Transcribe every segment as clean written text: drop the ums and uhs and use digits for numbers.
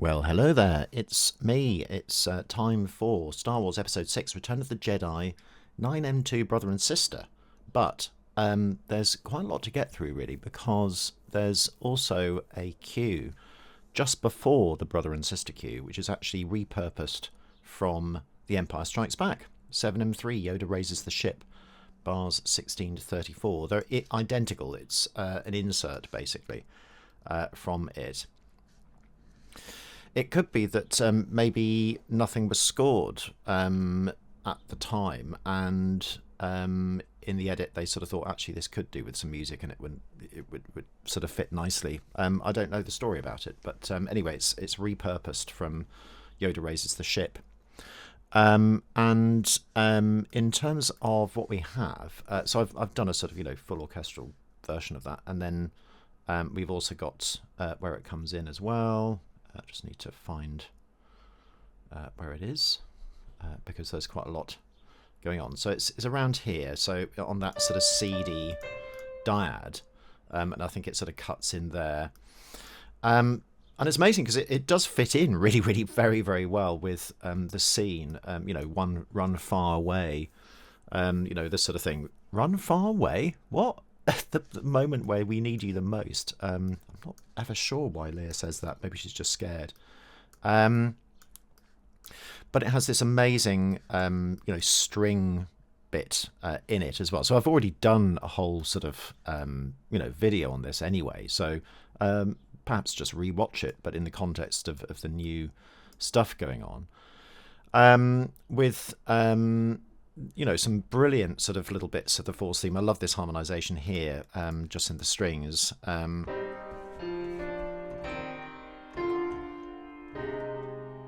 Well, hello there. It's me. It's time for Star Wars Episode 6 Return of the Jedi 9M2 Brother and Sister. But there's quite a lot to get through, really, because there's also a queue just before the Brother and Sister queue, which is actually repurposed from The Empire Strikes Back. 7M3, Yoda raises the ship, bars 16 to 34. They're identical. It's an insert, basically, from it. It could be that maybe nothing was scored at the time, and in the edit they sort of thought actually this could do with some music, and it would sort of fit nicely. I don't know the story about it, but anyway, it's repurposed from Yoda raises the ship. And in terms of what we have, so I've done a sort of full orchestral version of that, and then we've also got where it comes in as well. I just need to find where it is because there's quite a lot going on. So it's around here, so on that sort of CD dyad, and I think it sort of cuts in there. And it's amazing because it does fit in really, really very, very well with the scene. One run far away, this sort of thing. Run far away? What? The moment where we need you the most. I'm not ever sure why Leia says that. Maybe she's just scared. But it has this amazing, string bit in it as well. So I've already done a whole sort of, video on this anyway. So perhaps just rewatch it, but in the context of the new stuff going on. With some brilliant sort of little bits of the Force theme. I love this harmonization here, just in the strings.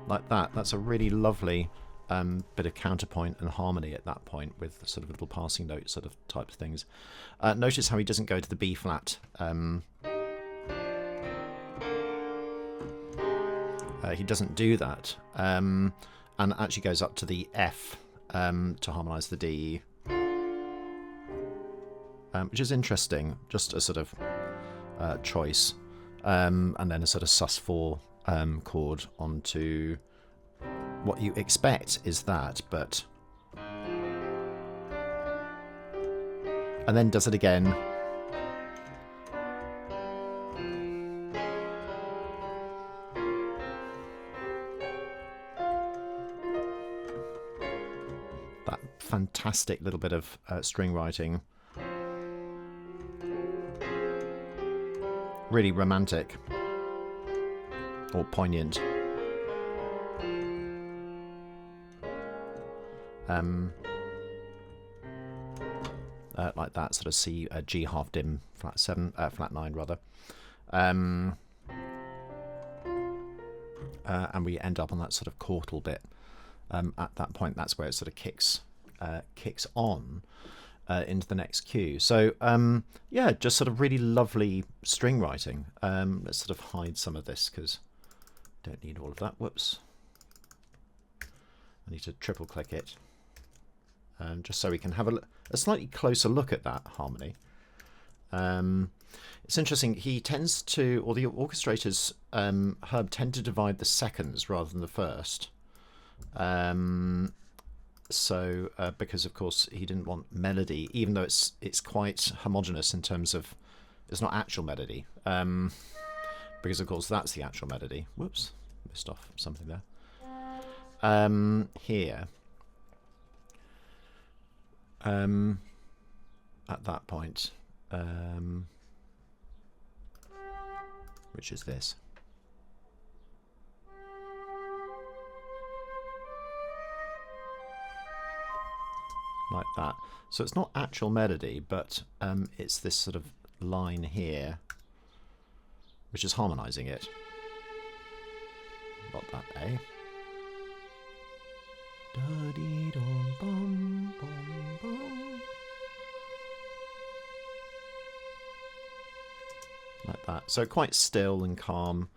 Like that. That's a really lovely bit of counterpoint and harmony at that point with sort of little passing note sort of type of things. Notice how he doesn't go to the B flat. He doesn't do that, and actually goes up to the F. To harmonise the D, which is interesting, just a sort of choice, and then a sort of sus4 chord onto what you expect is that, but and then does it again. Fantastic little bit of string writing. Really romantic. Or poignant. Like that sort of C, G half dim, flat 7, flat 9 rather. And we end up on that sort of chordal bit. At that point, that's where it sort of kicks on into the next cue. So just sort of really lovely string writing. Let's sort of hide some of this because I don't need all of that. Whoops. I need to triple click it just so we can have a slightly closer look at that harmony. It's interesting, he tends to, or the orchestrators, Herb, tend to divide the seconds rather than the first. So because of course he didn't want melody, even though it's quite homogeneous in terms of it's not actual melody, because of course that's the actual melody. Whoops, missed off something there. Here, at that point, which is this. Like that. So it's not actual melody, but it's this sort of line here, which is harmonizing it. Got that, eh? Like that. So quite still and calm,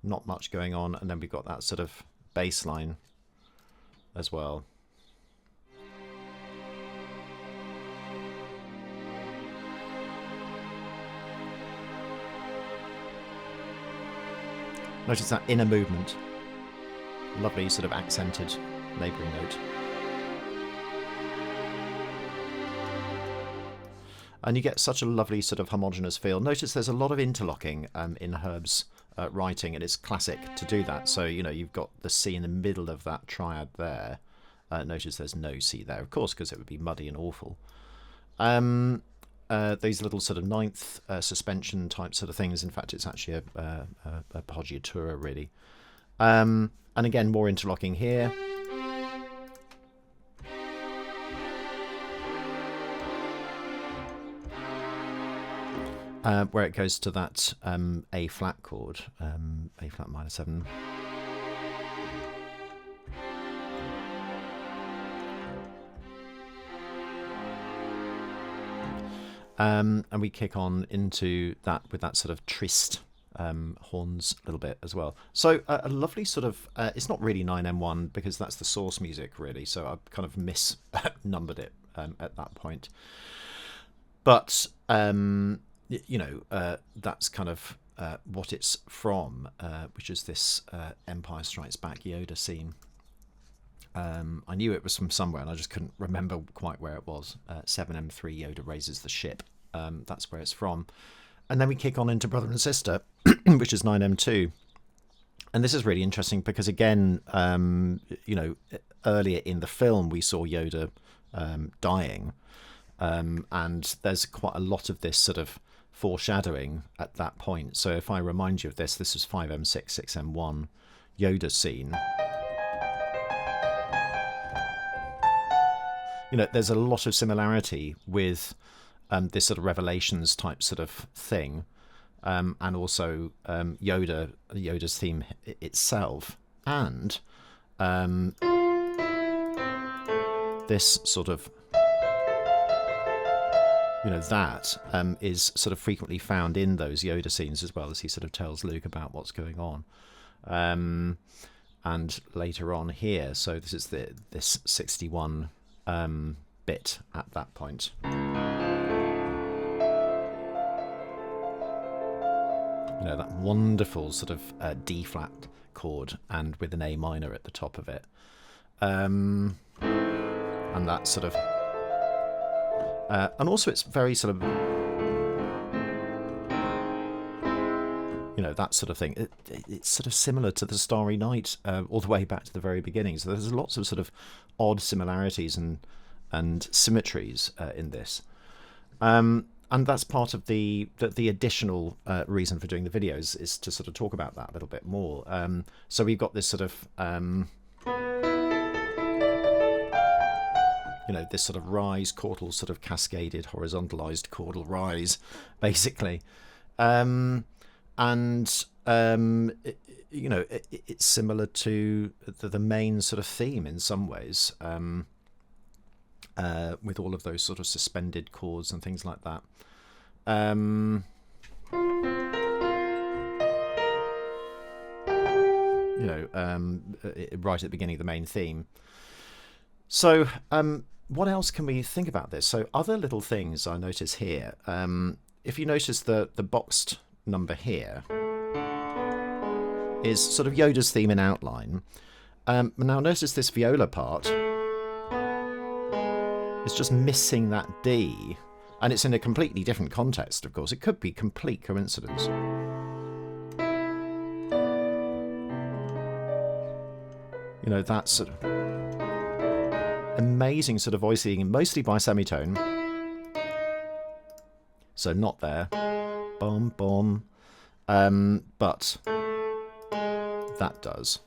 not much going on, and then we've got that sort of bass line as well. Notice that inner movement. Lovely sort of accented neighbouring note. And you get such a lovely sort of homogeneous feel. Notice there's a lot of interlocking in Herb's writing, and it's classic to do that. So, you know, you've got the C in the middle of that triad there. Notice there's no C there, of course, because it would be muddy and awful. These little sort of ninth suspension type sort of things. In fact, it's actually a poggiatura, really. And again, more interlocking here. Where it goes to that A flat chord, A flat minor 7. And we kick on into that with that sort of triste horns a little bit as well. So a lovely sort of, it's not really 9M1 because that's the source music really, so I kind of misnumbered it at that point. But you know, that's kind of what it's from, which is this Empire Strikes Back Yoda scene. I knew it was from somewhere and I just couldn't remember quite where it was. 7M3 Yoda raises the ship. That's where it's from. And then we kick on into Brother and Sister, which is 9M2. And this is really interesting because, again, you know, earlier in the film we saw Yoda dying. And there's quite a lot of this sort of foreshadowing at that point. So if I remind you of this, this is 5M6, 6M1 Yoda scene. You know, there's a lot of similarity with this sort of Revelations type sort of thing, and also Yoda's theme itself, and this sort of, you know, that is sort of frequently found in those Yoda scenes as well, as he sort of tells Luke about what's going on. And later on here, so this is this 61 bit at that point. You know, that wonderful sort of D flat chord and with an A minor at the top of it. And that sort of... and also it's very sort of... You know, that sort of thing. It's sort of similar to the Starry Night all the way back to the very beginning. So there's lots of sort of odd similarities and symmetries in this. And that's part of the additional reason for doing the videos, is to sort of talk about that a little bit more. So we've got this sort of, you know, this sort of rise, chordal sort of cascaded, horizontalized chordal rise, basically. And you know, it's similar to the main sort of theme in some ways, with all of those sort of suspended chords and things like that. You know, right at the beginning of the main theme. So what else can we think about this? So other little things I notice here. If you notice the boxed number here is sort of Yoda's theme in outline. Now notice this viola part is just missing that D, and it's in a completely different context, of course. It could be complete coincidence. You know, that sort of amazing sort of voicing, mostly by semitone. So not there. Bom, bom. But that does.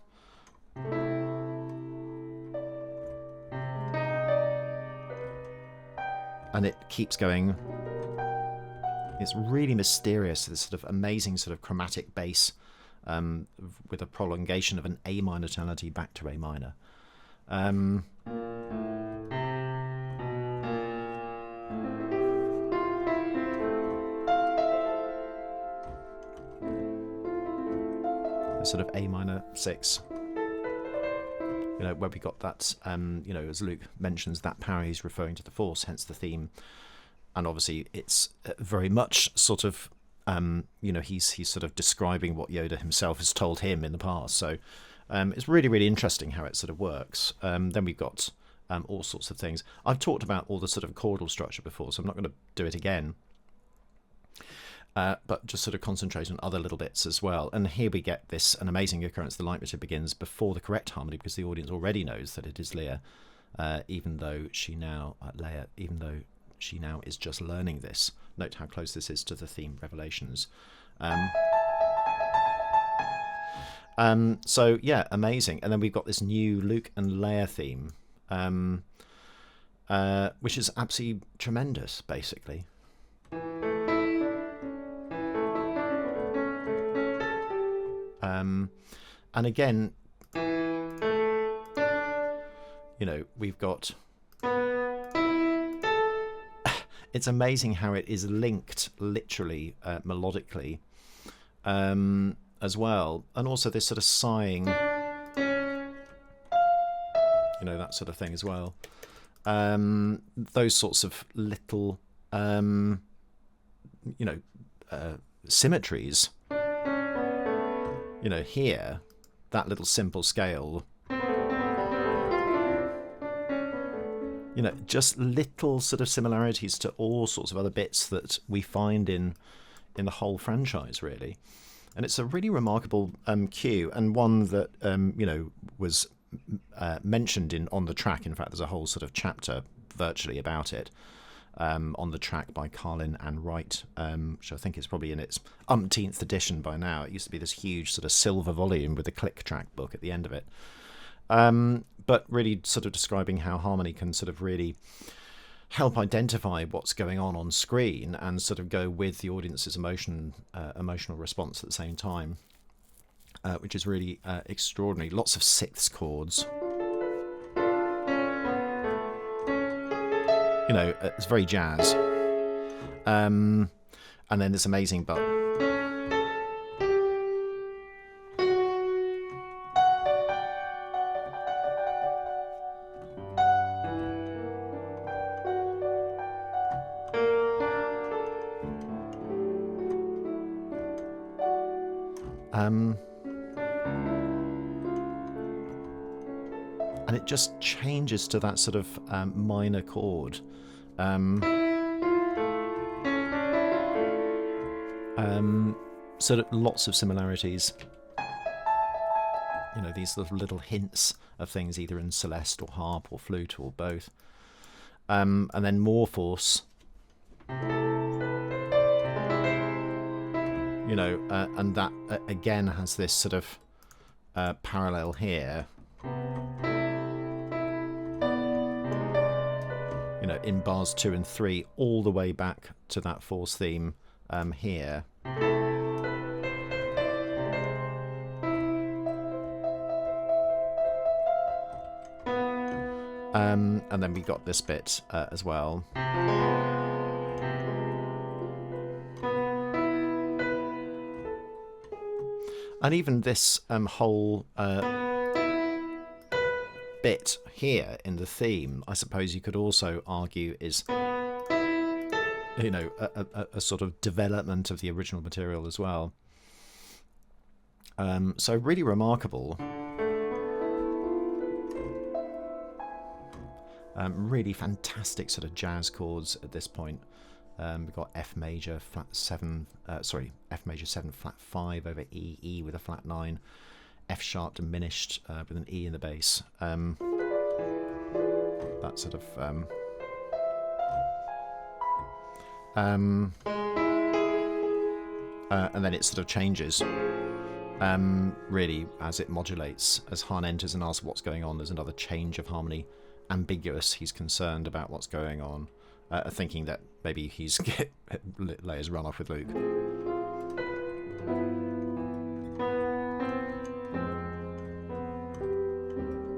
And it keeps going. It's really mysterious, this sort of amazing sort of chromatic bass with a prolongation of an A minor tonality back to A minor. Sort of A minor 6, you know, where we got that, you know, as Luke mentions, that power he's referring to the Force, hence the theme. And obviously it's very much sort of he's sort of describing what Yoda himself has told him in the past. So it's really, really interesting how it sort of works. Then we've got all sorts of things. I've talked about all the sort of chordal structure before, so I'm not going to do it again. But just sort of concentrate on other little bits as well. And here we get an amazing occurrence. The leitmotif begins before the correct harmony, because the audience already knows that it is Leia, even though she now is just learning this. Note how close this is to the theme Revelations. So yeah, amazing. And then we've got this new Luke and Leia theme, which is absolutely tremendous, basically. And again, we've got... It's amazing how it is linked, literally, melodically, as well. And also this sort of sighing, that sort of thing as well. Those sorts of little, symmetries. Here, that little simple scale, just little sort of similarities to all sorts of other bits that we find in the whole franchise, really. And it's a really remarkable cue, and one that was mentioned on the track. In fact, there's a whole sort of chapter virtually about it on the track by Carlin and Wright, which I think is probably in its umpteenth edition by now. It used to be this huge sort of silver volume with a click track book at the end of it. But really sort of describing how harmony can sort of really help identify what's going on screen and sort of go with the audience's emotional response at the same time, which is really extraordinary. Lots of sixths chords. It's very jazz. And then this amazing button. And it just changes to that sort of minor chord. Sort of lots of similarities. These little hints of things either in celeste or harp or flute or both. And then more force. And that again has this sort of parallel here. In bars 2 and 3, all the way back to that force theme here. And then we got this bit as well. And even this whole bit here in the theme, I suppose you could also argue is, a sort of development of the original material as well. So really remarkable. Really fantastic sort of jazz chords at this point. We've got F major flat 7, F major 7 flat 5 over E, E with a flat 9, F sharp diminished with an E in the bass. That sort of and then it sort of changes really as it modulates. As Han enters and asks what's going on, there's another change of harmony. Ambiguous, he's concerned about what's going on, thinking that maybe he's Leia's run off with Luke.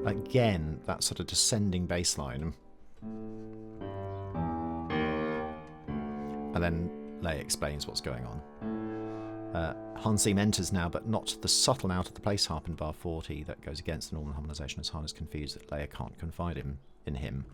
Again, that sort of descending bass line. And then Leia explains what's going on. Han's theme enters now, but not the subtle and out-of-the-place harp in bar 40 that goes against the normal harmonisation, as Han is confused that Leia can't confide in him.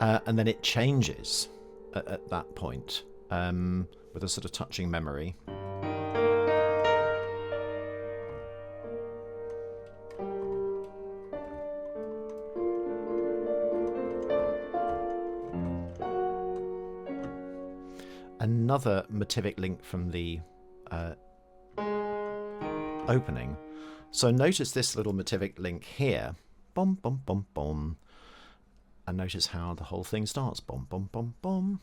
And then it changes at that point with a sort of touching memory. Another motivic link from the opening. So notice this little motivic link here. Bom, bom, bom, bom. And notice how the whole thing starts. Bom, bom, bom, bom.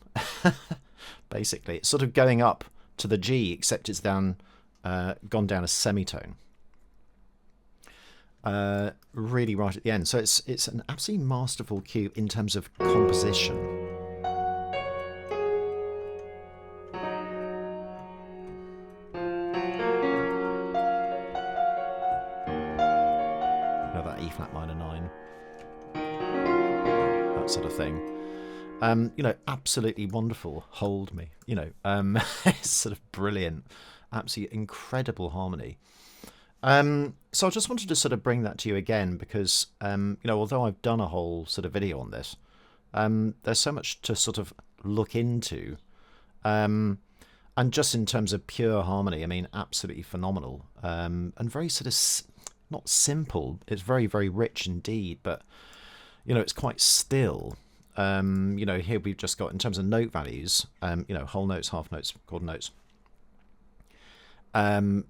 Basically, it's sort of going up to the G, except it's gone down a semitone. Really right at the end. So it's an absolutely masterful cue in terms of composition. E-flat minor 9, that sort of thing. You know, absolutely wonderful. Hold me. You know, it's sort of brilliant, absolutely incredible harmony. So I just wanted to sort of bring that to you again because, you know, although I've done a whole sort of video on this, there's so much to sort of look into. And just in terms of pure harmony, I mean, absolutely phenomenal. And very sort of not simple. It's very, very rich indeed, but you know, it's quite still. You know, here we've just got in terms of note values, you know, whole notes, half notes, quarter notes, and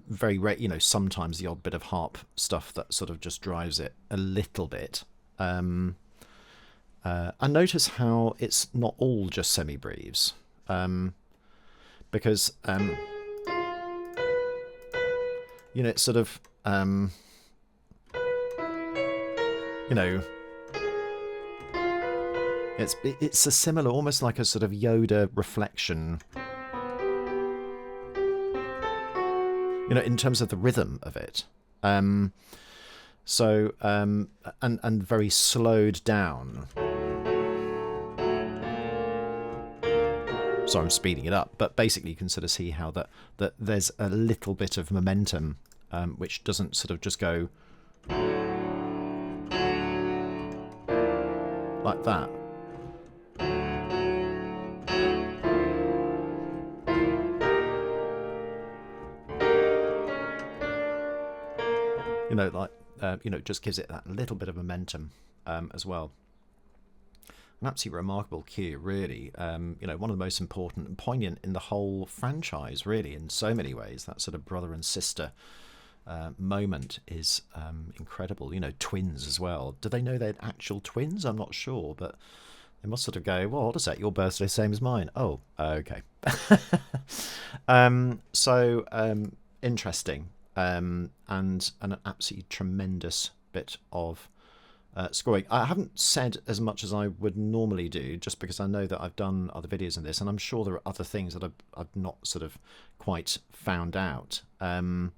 very rare, you know, sometimes the odd bit of harp stuff that sort of just drives it a little bit. And notice how it's not all just semi-breves, because you know, it's sort of you know, it's a similar, almost like a sort of Yoda reflection, you know, in terms of the rhythm of it. So and very slowed down. So I'm speeding it up, but basically you can sort of see how that there's a little bit of momentum, which doesn't sort of just go like that. You know, like you know, just gives it that little bit of momentum as well. An absolutely remarkable cue, really. You know, one of the most important and poignant in the whole franchise, really, in so many ways. That sort of brother and sister moment is incredible. You know, twins as well. Do they know they're actual twins? I'm not sure, but they must sort of go, well, what is that? Your birthday, same as mine. Oh, okay. So interesting. And an absolutely tremendous bit of scoring. I haven't said as much as I would normally do, just because I know that I've done other videos on this, and I'm sure there are other things that I've not sort of quite found out. I'm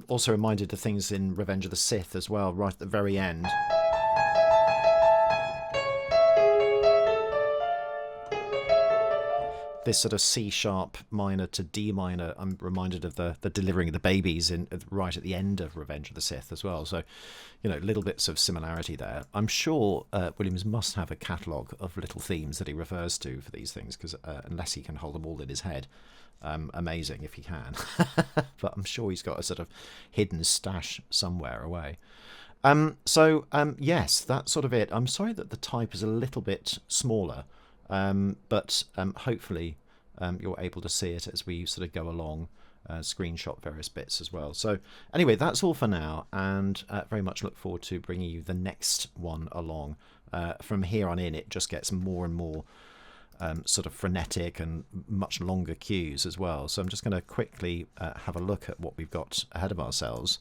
also reminded of things in Revenge of the Sith as well, right at the very end. This sort of C sharp minor to D minor, I'm reminded of the delivering of the babies in right at the end of Revenge of the Sith as well. So, you know, little bits of similarity there. I'm sure Williams must have a catalogue of little themes that he refers to for these things, because unless he can hold them all in his head, amazing if he can. But I'm sure he's got a sort of hidden stash somewhere away. So yes, that's sort of it. I'm sorry that the type is a little bit smaller. But hopefully you're able to see it as we sort of go along, screenshot various bits as well. So anyway, that's all for now, and very much look forward to bringing you the next one along. From here on in, it just gets more and more sort of frenetic and much longer cues as well. So I'm just going to quickly have a look at what we've got ahead of ourselves,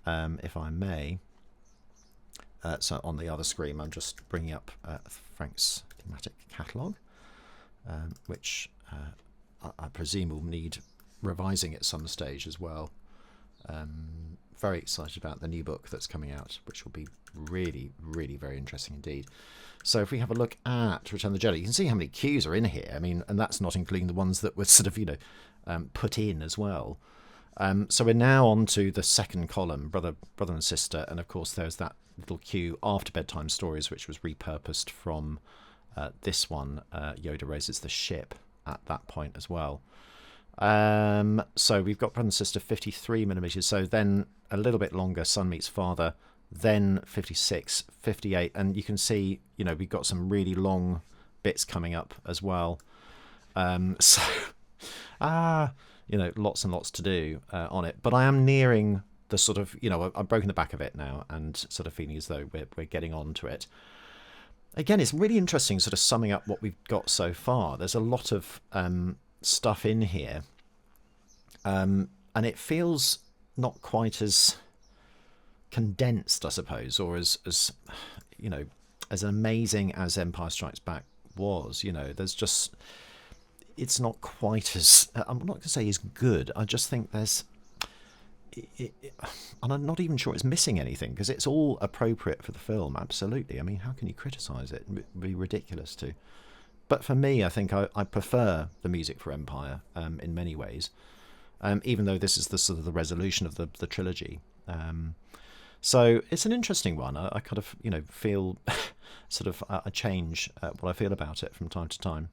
if I may. So on the other screen, I'm just bringing up Frank's thematic catalogue, which I presume will need revising at some stage as well. Very excited about the new book that's coming out, which will be really, really very interesting indeed. So if we have a look at Return of the Jedi, you can see how many cues are in here. I mean, and that's not including the ones that were sort of, you know, put in as well. So we're now on to the second column, brother and sister, and of course there's that little cue after Bedtime Stories, which was repurposed from this one. Yoda raises the ship at that point as well. So we've got Brother and Sister 53mm, so then a little bit longer, Son Meets Father, then 56, 58, and you can see, we've got some really long bits coming up as well. So lots and lots to do on it, but I am nearing the sort of, I've broken the back of it now and sort of feeling as though we're getting on to it. Again, it's really interesting sort of summing up what we've got so far. There's a lot of stuff in here, and it feels not quite as condensed, I suppose, or as as amazing as Empire Strikes Back was. There's just, it's not quite as, I'm not going to say is good, I just think there's and I'm not even sure it's missing anything, because it's all appropriate for the film, absolutely. I mean, how can you criticise it? It'd be ridiculous to. But for me, I think I prefer the music for Empire in many ways, even though this is the sort of the resolution of the trilogy. So it's an interesting one. I kind of, feel sort of a change what I feel about it from time to time.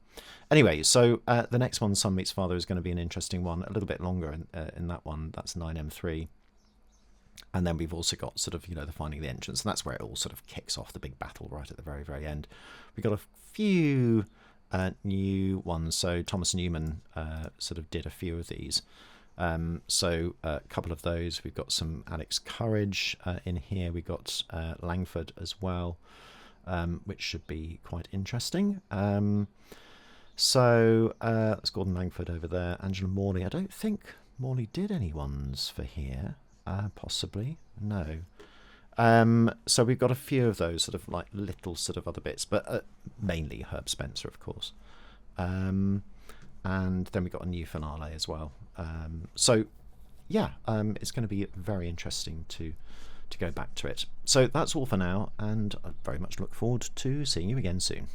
Anyway, so the next one, Son Meets Father, is going to be an interesting one, a little bit longer in that one. That's 9M3. And then we've also got sort of, the Finding the Entrance, and that's where it all sort of kicks off, the big battle right at the very, very end. We've got a few new ones. So Thomas Newman sort of did a few of these. So a couple of those. We've got some Alex Courage in here. We've got Langford as well, which should be quite interesting. So that's Gordon Langford over there. Angela Morley. I don't think Morley did any ones for here. Possibly. No. So we've got a few of those sort of like little sort of other bits, but mainly Herb Spencer, of course. And then we've got a new finale as well. So yeah, it's going to be very interesting to go back to it. So that's all for now, and I very much look forward to seeing you again soon.